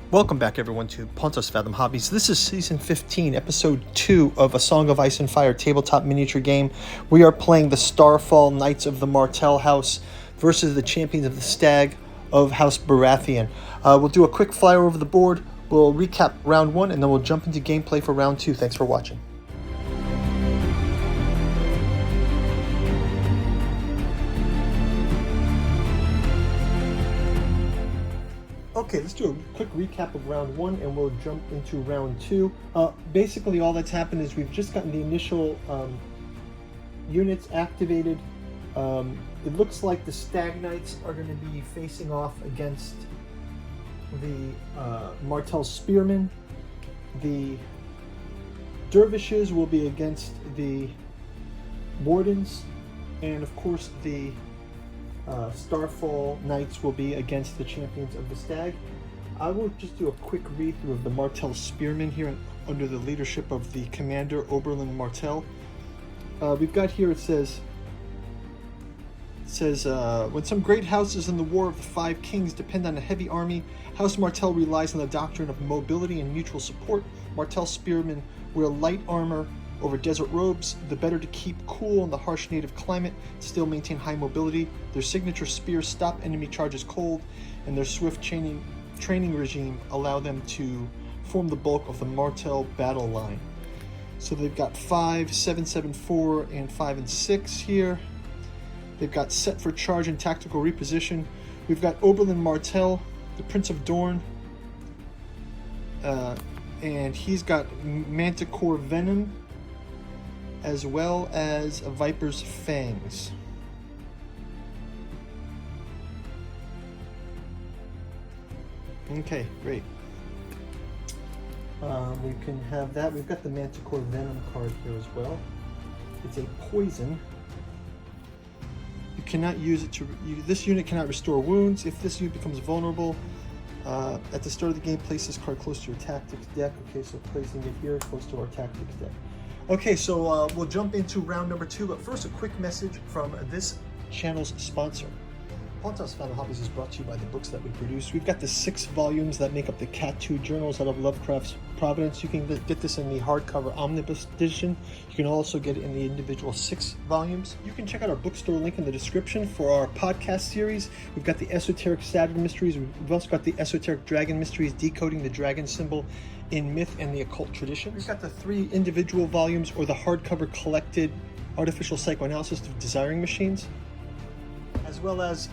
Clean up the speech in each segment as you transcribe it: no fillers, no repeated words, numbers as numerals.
Welcome back, everyone, to Pontus Fathom Hobbies. This is Season 15, Episode 2 of A Song of Ice and Fire tabletop miniature game. We are playing the Starfall Knights of the Martell House versus the champions of the Stag of House Baratheon. We'll do a quick flyer over the board, we'll recap Round 1, and then we'll jump into gameplay for Round 2. Thanks for watching. Okay, let's do a quick recap of Round 1 and we'll jump into Round 2. Basically, all that's happened is we've just gotten the initial units activated. It looks like the Stag Knights are going to be facing off against the Martell Spearmen. The Dervishes will be against the Wardens. And of course, the Starfall Knights will be against the champions of the Stag. I will just do a quick read through of the Martell Spearmen here under the leadership of the Commander Oberlin Martell. We've got here, it says, when some great houses in the War of the Five Kings depend on a heavy army, House Martell relies on the doctrine of mobility and mutual support. Martell Spearmen wear light armor over desert robes, the better to keep cool in the harsh native climate, still maintain high mobility. Their signature spears stop enemy charges cold, and their swift training regime allow them to form the bulk of the Martell battle line. So they've got 5, 7, 7, 4, and 5 and 6 here. They've got set for charge and tactical reposition. We've got Oberlin Martell, the Prince of Dorne, and he's got Manticore Venom, as well as a Viper's Fangs. Okay, great. We can have that. We've got the Manticore Venom card here as well. It's a poison. You cannot use it to... this unit cannot restore wounds. If this unit becomes vulnerable, at the start of the game, place this card close to your tactics deck. Okay, so placing it here close to our tactics deck. Okay, so we'll jump into round number 2, but first a quick message from this channel's sponsor. Pontus Fathom Hobbies is brought to you by the books that we produce. We've got the 6 volumes that make up the Cat 2 Journals out of Lovecraft's Providence. You can get this in the hardcover omnibus edition. You can also get it in the individual 6 volumes. You can check out our bookstore link in the description for our podcast series. We've got the Esoteric Saturn Mysteries. We've also got the Esoteric Dragon Mysteries, decoding the dragon symbol in myth and the occult traditions. We've got the 3 individual volumes or the hardcover collected Artificial Psychoanalysis of Desiring Machines, as well as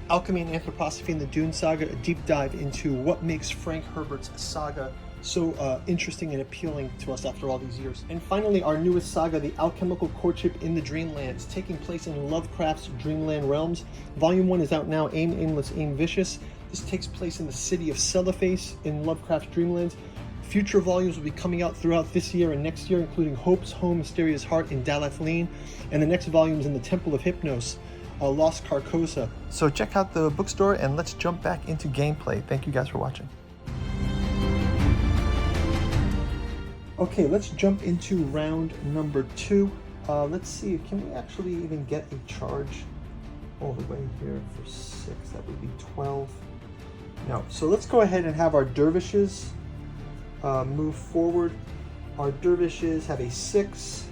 Alchemy and Anthroposophy in the Dune Saga, a deep dive into what makes Frank Herbert's saga so interesting and appealing to us after all these years. And finally, our newest saga, The Alchemical Courtship in the Dreamlands, taking place in Lovecraft's Dreamland realms. Volume 1 is out now, Aim Aimless, Aim Vicious. This takes place in the city of Cellophase in Lovecraft's Dreamlands. Future volumes will be coming out throughout this year and next year, including Hope's Home, Mysterious Heart in Dalathleen, and the next volume is in the Temple of Hypnos, Lost Carcosa. So check out the bookstore and let's jump back into gameplay. Thank you guys for watching. Okay, let's jump into round number 2. Let's see, can we actually even get a charge all the way here for 6? That would be 12. No, so let's go ahead and have our dervishes move forward. Our dervishes have a 6.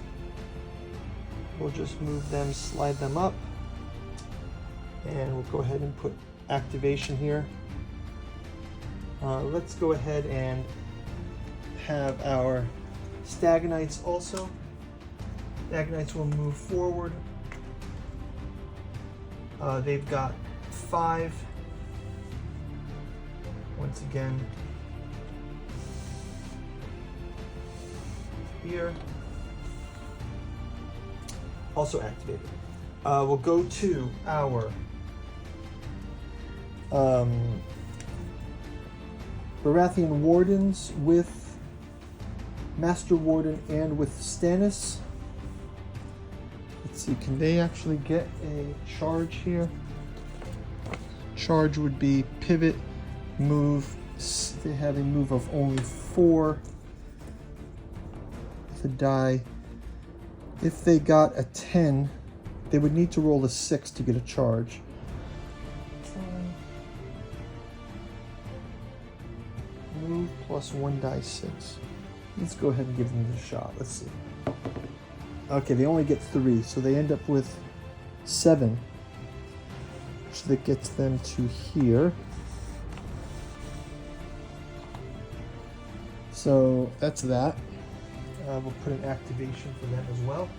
We'll just move them, slide them up. And we'll go ahead and put activation here. Let's go ahead and have our Stag Knights also. Stag Knights will move forward. They've got 5. Once again, here. Also activated. We'll go to our Baratheon Wardens with Master Warden and with Stannis. Let's see, can they actually get a charge here? Charge would be pivot, move. They have a move of only 4 to die. If they got a 10, they would need to roll a 6 to get a charge. plus 1 die 6. Let's go ahead and give them a shot. Let's see. Okay, they only get 3, so they end up with 7. So that gets them to here. So that's that. We'll put an activation for them as well.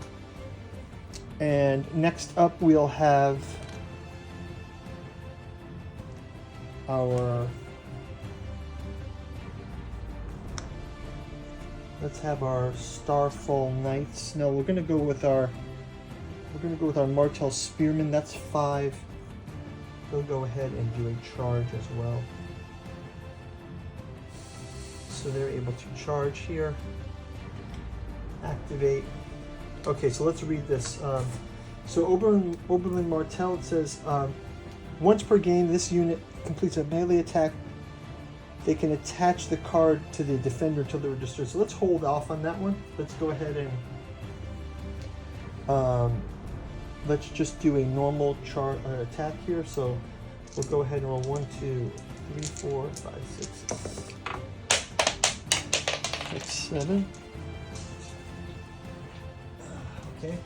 And next up we'll have our, let's have our Starfall Knights. No, we're gonna go with our Martel Spearmen. That's 5. They'll go ahead and do a charge as well. So they're able to charge here. Activate. Okay, so let's read this. So Oberlin Martel, it says, once per game, this unit completes a melee attack. They can attach the card to the defender until they're destroyed. So let's hold off on that one. Let's go ahead and let's just do a normal attack here. So we'll go ahead and roll 1, 2, 3, 4, 5, 6, 7. Okay,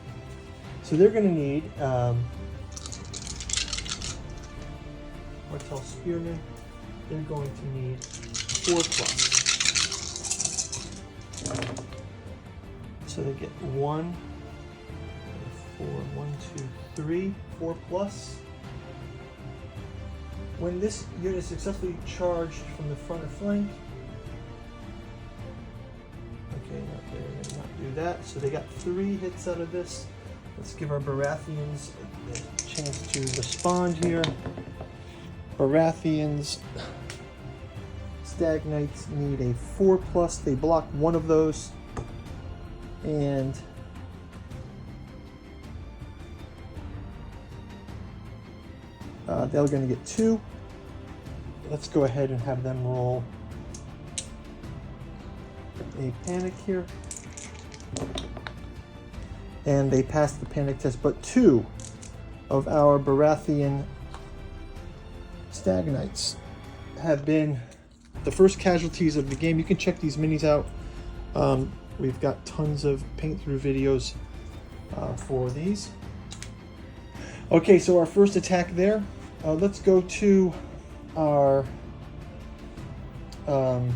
so they're going to need Martel Spearmen. They're going to need 4+. So they get 1, 4, 1, 2, 3, 4+. When this unit is successfully charged from the front or flank, okay, no, they're going to not do that. So they got 3 hits out of this. Let's give our Baratheons a chance to respond here. Baratheons, Stag Knights need a 4+. They block 1 of those. And they're going to get 2. Let's go ahead and have them roll a panic here. And they passed the panic test, but 2 of our Baratheon Stag Knights have been the first casualties of the game. You can check these minis out. We've got tons of paint through videos for these. Okay, so our first attack there. Let's go to our well,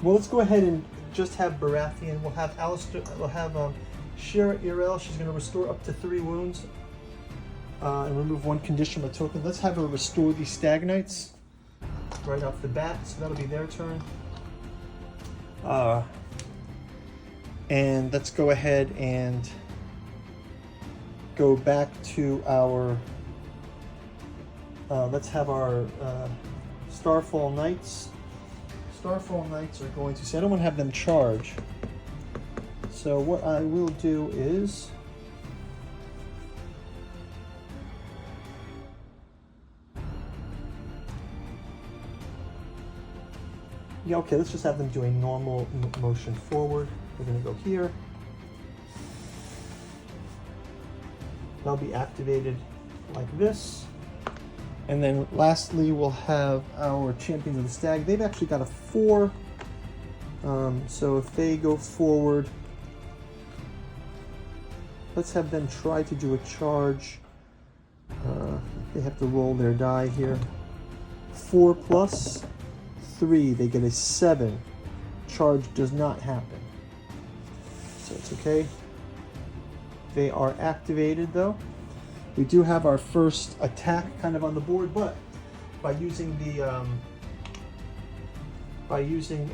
let's go ahead and just have Baratheon. We'll have Alistair, we'll have Shira Irel. She's going to restore up to 3 wounds and remove 1 condition from a token. Let's have her restore these Stag Knights right off the bat. So that'll be their turn. And let's go ahead and go back to our, let's have our Starfall Knights. Starfall Knights are going to say, I don't want to have them charge. So what I will do is, yeah, okay, let's just have them do a normal motion forward. We're going to go here. They'll be activated like this. And then lastly, we'll have our Champions of the Stag. They've actually got a 4. So if they go forward, let's have them try to do a charge. They have to roll their die here. 4+, 3, they get a 7. Charge does not happen. So it's okay. They are activated though. We do have our first attack kind of on the board, but by using the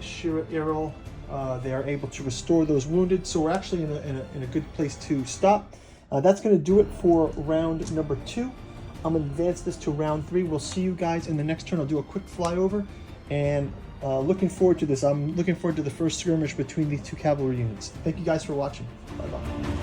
Shira Irel, they are able to restore those wounded. So we're actually in a good place to stop. That's going to do it for round number 2. I'm going to advance this to round 3. We'll see you guys in the next turn. I'll do a quick flyover, and looking forward to this. I'm looking forward to the first skirmish between these 2 cavalry units. Thank you guys for watching. Bye-bye.